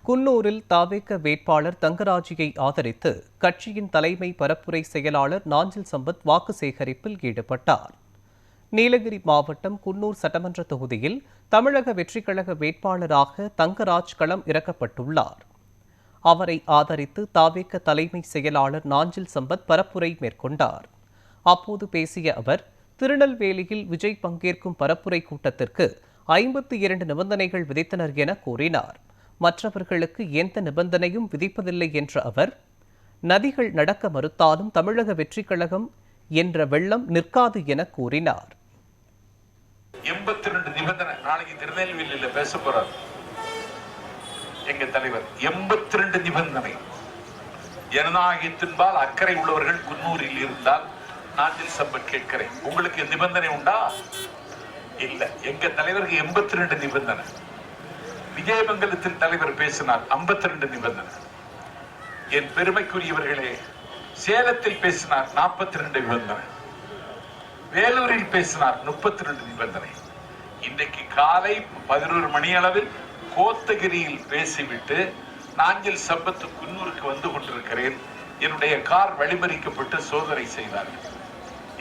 குன்னூரில் தவேக வேட்பாளர் தங்கராஜியை ஆதரித்து கட்சியின் தலைமை பரப்புரை செயலாளர் நாஞ்சில் சம்பத் வாக்கு சேகரிப்பில் ஈடுபட்டார். நீலகிரி மாவட்டம் குன்னூர் சட்டமன்ற தொகுதியில் தமிழக வெற்றிக் கழக வேட்பாளராக தங்கராஜ் களம் இறக்கப்பட்டுள்ளார். அவரை ஆதரித்து தவேக தலைமை செயலாளர் நாஞ்சில் சம்பத் பரப்புரை மேற்கொண்டார். அப்போது பேசிய அவர், திருநெல்வேலியில் விஜய் பங்கேற்கும் பரப்புரை கூட்டத்திற்கு 52 நிபந்தனைகள் விதித்தனர் என கூறினார். மற்றவர்களுக்கு எந்த நிபந்தனையும் விதிப்பதில்லை என்ற அவர், நதிகள் நடக்க மறுத்தாலும் தமிழக வெற்றிக் கழகம் என்ற வெள்ளம் நிற்காது என கூறினார். 82 நிபந்தனை நாளைக்கு திருநெல்வேலியில பேச போறார் எங்க தலைவர். 82 நிபந்தனை. ஜனநாயகத்தின்பால் அக்கறை உள்ளவர்கள் குன்னூரில் இருந்தால் நாஞ்சில் சம்பத் கேட்கிறேன், உங்களுக்கு நிபந்தனை உண்டா? இல்ல. எங்க தலைவருக்கு 82 நிபந்தனை. விஜயமங்கலத்தில் தலைவர் பேசினார், 52 நிபந்தனை. என் பெருமைக்குரியவர்களே, சேலத்தில் பேசினார் 42 நிபந்தனை. வேலூரில் பேசினார் 32 நிபந்தனை. இன்றைக்கு காலை 11 மணி அளவில் கோத்தகிரியில் பேசிவிட்டு நாஞ்சில் சம்பத் குன்னூருக்கு வந்து கொண்டிருக்கிறேன். என்னுடைய கார் வழிமறிக்கப்பட்டு சோதனை செய்தார்கள்.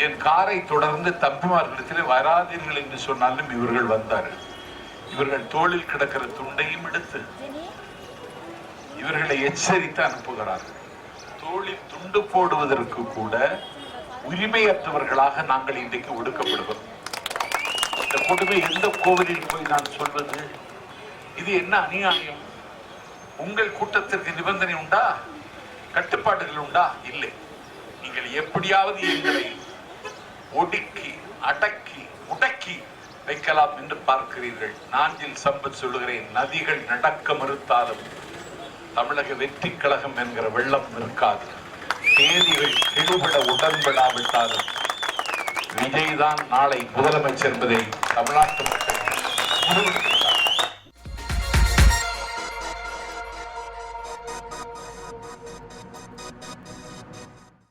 என் காரை தொடர்ந்து தம்பிமார்களிடத்தில் வராதீர்கள் என்று சொன்னாலும் இவர்கள் வந்தார்கள். இவர்கள் தோளில் கிடக்கிற துண்டையும் எடுத்து இவர்களை எச்சரித்து அனுப்புகிறார்கள். தோளில் துண்டு போடுவதற்கு கூட உரிமையற்றவர்களாக நாங்கள் இன்றைக்கு ஒடுக்கப்படுவோம். இந்த கொடுமை எந்த கோவிலில் போய் நான் சொல்வது? இது என்ன அநியாயம்? உங்கள் கூட்டத்திற்கு நிபந்தனை உண்டா? கட்டுப்பாடுகள் உண்டா? இல்லை. நீங்கள் எப்படியாவது எங்களை ஒடுக்கி அடக்கி முடக்கி வைக்கலாம் என்று பார்க்கிறீர்கள். நாஞ்சில் சம்பத் சொல்லுகிறேன், நதிகள் நடக்க மறுத்தாலும் தமிழக வெற்றிக் கழகம் என்கிற வெள்ளம் நிற்காது. தேதிகள் இழுபட உடன்படாவிட்டாலும் விஜய் தான் நாளை முதலமைச்சர் என்பதை தமிழ்நாட்டு மக்கள்